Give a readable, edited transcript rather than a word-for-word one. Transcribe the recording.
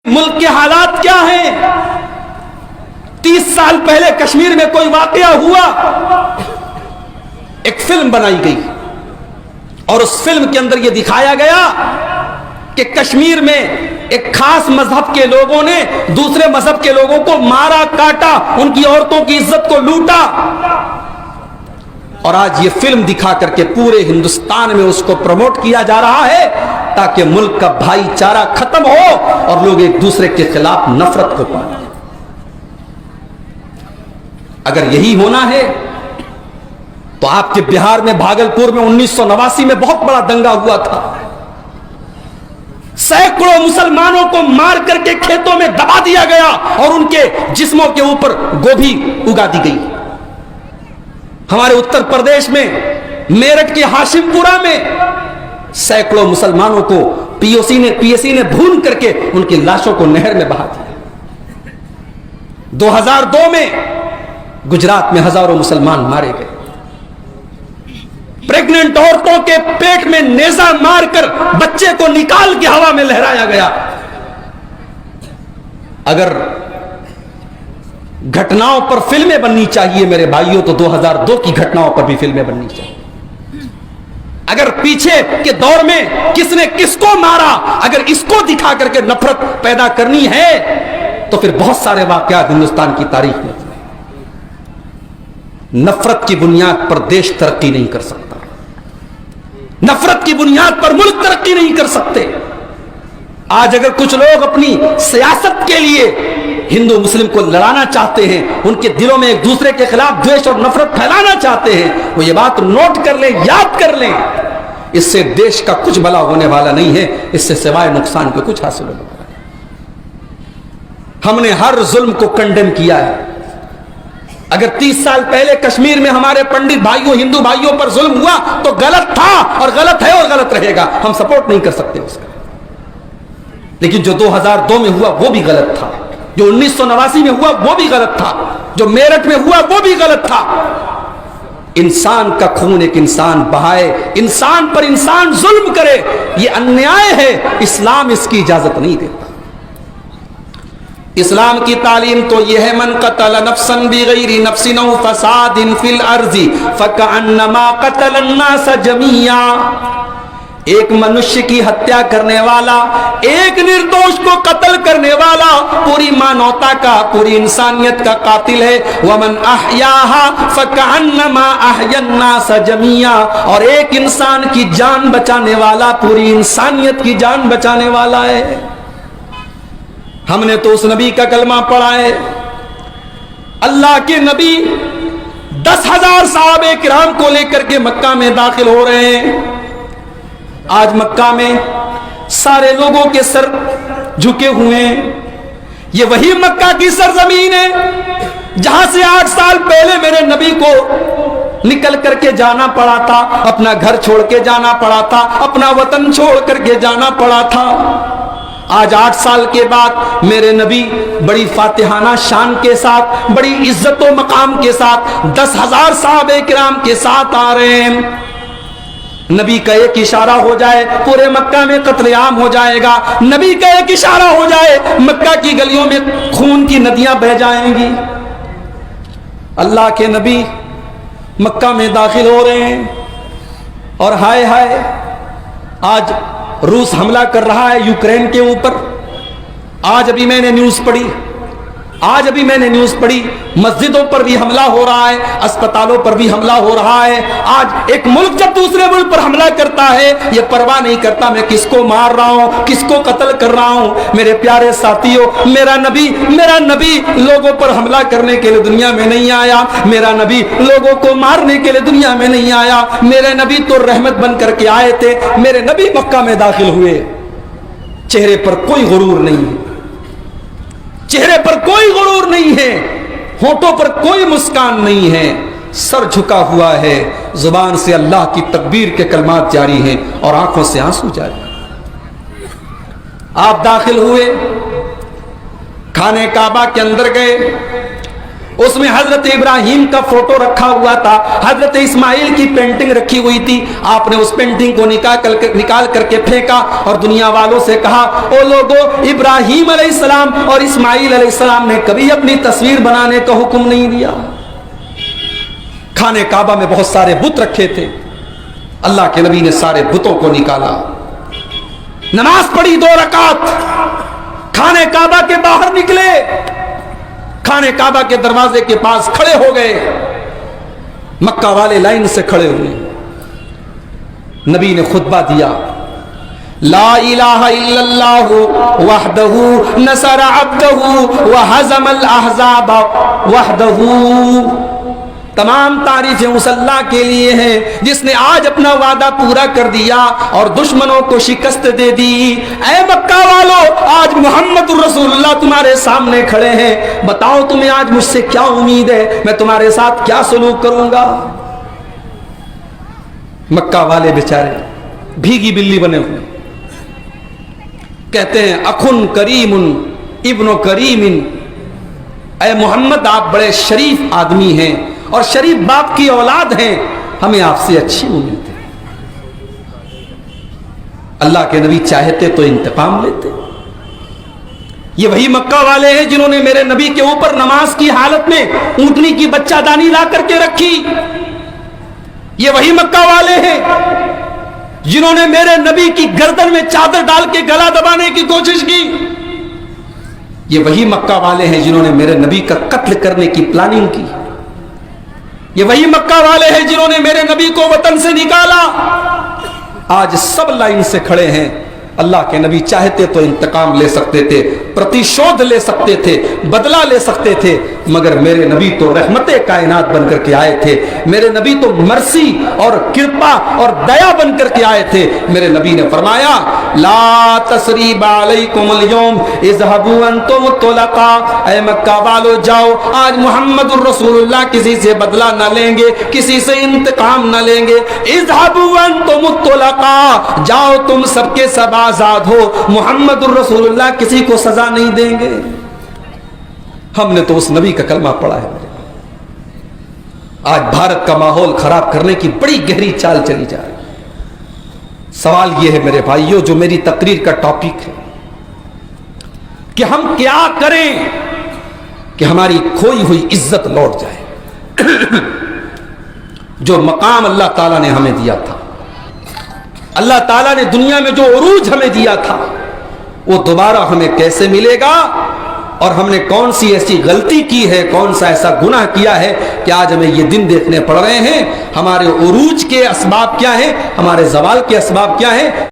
मुल्क के हालात क्या हैं? 30 साल पहले कश्मीर में कोई वाकया हुआ, एक फिल्म बनाई गई और उस फिल्म के अंदर यह दिखाया गया कि कश्मीर में एक खास मजहब के लोगों ने दूसरे मजहब के लोगों को मारा, काटा, उनकी औरतों की इज्जत को लूटा। और आज ये फिल्म दिखा करके पूरे हिंदुस्तान में उसको प्रमोट किया जा रहा है ताकि मुल्क का भाईचारा खत्म हो और लोग एक दूसरे के खिलाफ नफरत को पाए। अगर यही होना है तो आपके बिहार में भागलपुर में 1989 में बहुत बड़ा दंगा हुआ था। सैकड़ों मुसलमानों को मार करके खेतों में दबा दिया गया और उनके जिस्मों के ऊपर गोभी उगा दी गई। हमारे उत्तर प्रदेश में मेरठ के हाशिमपुरा में सैकड़ों मुसलमानों को पीएसी ने भून करके उनकी लाशों को नहर में बहा दिया। 2002 में गुजरात में हजारों मुसलमान मारे गए। प्रेग्नेंट औरतों के पेट में नेजा मारकर बच्चे को निकाल के हवा में लहराया गया। अगर घटनाओं पर फिल्में बननी चाहिए मेरे भाइयों, तो 2002 की घटनाओं पर भी फिल्में बननी चाहिए। अगर पीछे के दौर में किसने किसको मारा, अगर इसको दिखा करके नफरत पैदा करनी है तो फिर बहुत सारे वाकयात हिंदुस्तान की तारीख में। नफरत की बुनियाद पर देश तरक्की नहीं कर सकता, नफरत की बुनियाद पर मुल्क तरक्की नहीं कर सकते। आज अगर कुछ लोग अपनी सियासत के लिए हिंदू मुस्लिम को लड़ाना चाहते हैं, उनके दिलों में एक दूसरे के खिलाफ द्वेष और नफरत फैलाना चाहते हैं, वो ये बात नोट कर लें, याद कर लें, इससे देश का कुछ भला होने वाला नहीं है, इससे सिवाय नुकसान के कुछ हासिल होने वाला है। हमने हर जुल्म को कंडेम किया है। अगर 30 साल पहले कश्मीर में हमारे पंडित भाइयों, हिंदू भाइयों पर जुल्म हुआ तो गलत था और गलत है और गलत रहेगा, हम सपोर्ट नहीं कर सकते उसका। लेकिन जो 2002 में हुआ वो भी गलत था, जो 1989 में हुआ वो भी गलत था, जो मेरठ में हुआ वो भी गलत था। इंसान का खून एक इंसान बहाए, इंसान पर इंसान जुल्म करे, ये अन्याय है। इस्लाम इसकी इजाजत नहीं देता। इस्लाम की तालीम तो यह है, मन कतल नफ्सन बिगैरि नफ्सिन औ फसादिन फिल अर्ज़ि फकअन्नमा कतल अन्नास जमीआ। एक मनुष्य की हत्या करने वाला, एक निर्दोष को कत्ल करने वाला पूरी मानवता का, पूरी इंसानियत का कातिल है। वमन अहयाहा फकअन्नमा अहयन्नास जमीआ। और एक इंसान की जान बचाने वाला पूरी इंसानियत की जान बचाने वाला है। हमने तो उस नबी का कलमा पढ़ा है। अल्लाह के नबी 10,000 सहाबे किराम को लेकर के मक्का में दाखिल हो रहे हैं। आज मक्का में सारे लोगों के सर झुके हुए हैं। ये वही मक्का की सरजमीन है जहां से 8 साल पहले मेरे नबी को निकल करके जाना पड़ा था, अपना घर छोड़ के जाना पड़ा था, अपना वतन छोड़ करके जाना पड़ा था। आज 8 साल के बाद मेरे नबी बड़ी फातिहाना शान के साथ, बड़ी इज्जत व मकाम के साथ 10,000 सहाबे किराम के साथ आ रहे हैं। नबी का एक इशारा हो जाए पूरे मक्का में कत्लेआम हो जाएगा। नबी का एक इशारा हो जाए मक्का की गलियों में खून की नदियां बह जाएंगी। अल्लाह के नबी मक्का में दाखिल हो रहे हैं और हाय हाय, आज रूस हमला कर रहा है यूक्रेन के ऊपर। आज अभी मैंने न्यूज पढ़ी, मस्जिदों पर भी हमला हो रहा है, अस्पतालों पर भी हमला हो रहा है। आज एक मुल्क जब दूसरे मुल्क पर हमला करता है, ये परवाह नहीं करता मैं किसको मार रहा हूं, किसको कत्ल कर रहा हूं। मेरे प्यारे साथियों, मेरा नबी लोगों पर हमला करने के लिए दुनिया में नहीं आया। मेरा नबी लोगों को मारने के लिए दुनिया में नहीं आया। मेरे नबी तो रहमत बन करके आए थे। मेरे नबी मक्का में दाखिल हुए, चेहरे पर कोई गुरूर नहीं है, चेहरे पर कोई गुरूर नहीं है, होठों पर कोई मुस्कान नहीं है, सर झुका हुआ है, जुबान से अल्लाह की तकबीर के कलमात जारी हैं और आंखों से आंसू जारी। आप दाखिल हुए, खाने काबा के अंदर गए, उसमें हजरत इब्राहिम का फोटो रखा हुआ था, हजरत इस्माइल की पेंटिंग रखी हुई थी। आपने उस पेंटिंग को निकाल करके फेंका और दुनिया वालों से कहा, ओ लोगों, इब्राहिम अलैहिस्सलाम और इस्माइल अलैहिस्सलाम ने कभी अपनी तस्वीर बनाने का हुक्म नहीं दिया। खाने काबा में बहुत सारे बुत रखे थे, अल्लाह के नबी ने सारे बुतों को निकाला, नमाज पढ़ी 2 रकात, खाने काबा के बाहर निकले, खाने काबा के दरवाजे के पास खड़े हो गए। मक्का वाले लाइन से खड़े हुए, नबी ने खुतबा दिया, ला इलाहा इल्लल्लाहु वहदहु नसर अब्दहु व हज़मल अहज़ाब वहदहु। तमाम तारीफें उस अल्लाह के लिए हैं जिसने आज अपना वादा पूरा कर दिया और दुश्मनों को शिकस्त दे दी। ऐ मक्का वालों, आज मोहम्मदुर रसूलुल्लाह तुम्हारे सामने खड़े हैं, बताओ तुम्हें आज मुझसे क्या उम्मीद है, मैं तुम्हारे साथ क्या सलूक करूंगा। मक्का वाले बेचारे भीगी बिल्ली बने हुए, कहते हैं अखुन करीमुन इब्नो करीमिन, ऐ मोहम्मद आप बड़े शरीफ आदमी हैं और शरीफ बाप की औलाद हैं, हमें आपसे अच्छी उम्मीद है। अल्लाह के नबी चाहते तो इंतकाम लेते। ये वही मक्का वाले हैं जिन्होंने मेरे नबी के ऊपर नमाज की हालत में ऊंटनी की बच्चादानी ला करके रखी। ये वही मक्का वाले हैं जिन्होंने मेरे नबी की गर्दन में चादर डाल के गला दबाने की कोशिश की। ये वही मक्का वाले हैं जिन्होंने मेरे नबी का कत्ल करने की प्लानिंग की। ये वही मक्का वाले हैं जिन्होंने मेरे नबी को वतन से निकाला। आज सब लाइन से खड़े हैं। अल्लाह के नबी चाहते तो इंतकाम ले सकते थे, प्रतिशोध ले सकते थे, बदला ले सकते थे, मगर मेरे नबी तो रहमते कायनात बनकर के आए थे। मेरे नबी तो मर्सी और कृपा और दया बनकर के आए थे। मेरे नबी ने फरमाया, ला तसरीबा अलैकुमुल यौम इज़हबू अंतुम तुलका। ऐ मक्का वालों, जाओ, आज मुहम्मदुर रसूलुल्लाह किसी से बदला न लेंगे, किसी से इंतकाम न लेंगे। इज़हबू अंतुम तुलका, जाओ तुम सबके सब आजाद हो, मुहम्मदुर रसूलुल्लाह किसी को सजा नहीं देंगे। हमने तो उस नबी का कलमा पढ़ा है। मेरे आज भारत का माहौल खराब करने की बड़ी गहरी चाल चली जा रही है। सवाल यह है मेरे भाइयों, जो मेरी तकरीर का टॉपिक है, कि हम क्या करें कि हमारी खोई हुई इज्जत लौट जाए। जो मकाम अल्लाह ताला ने हमें दिया था, अल्लाह ताला ने दुनिया में जो उरूज हमें दिया था, वो दोबारा हमें कैसे मिलेगा, और हमने कौन सी ऐसी गलती की है, कौन सा ऐसा गुनाह किया है कि आज हमें ये दिन देखने पड़ रहे हैं। हमारे उरूज के असबाब क्या हैं, हमारे जवाल के असबाब क्या हैं।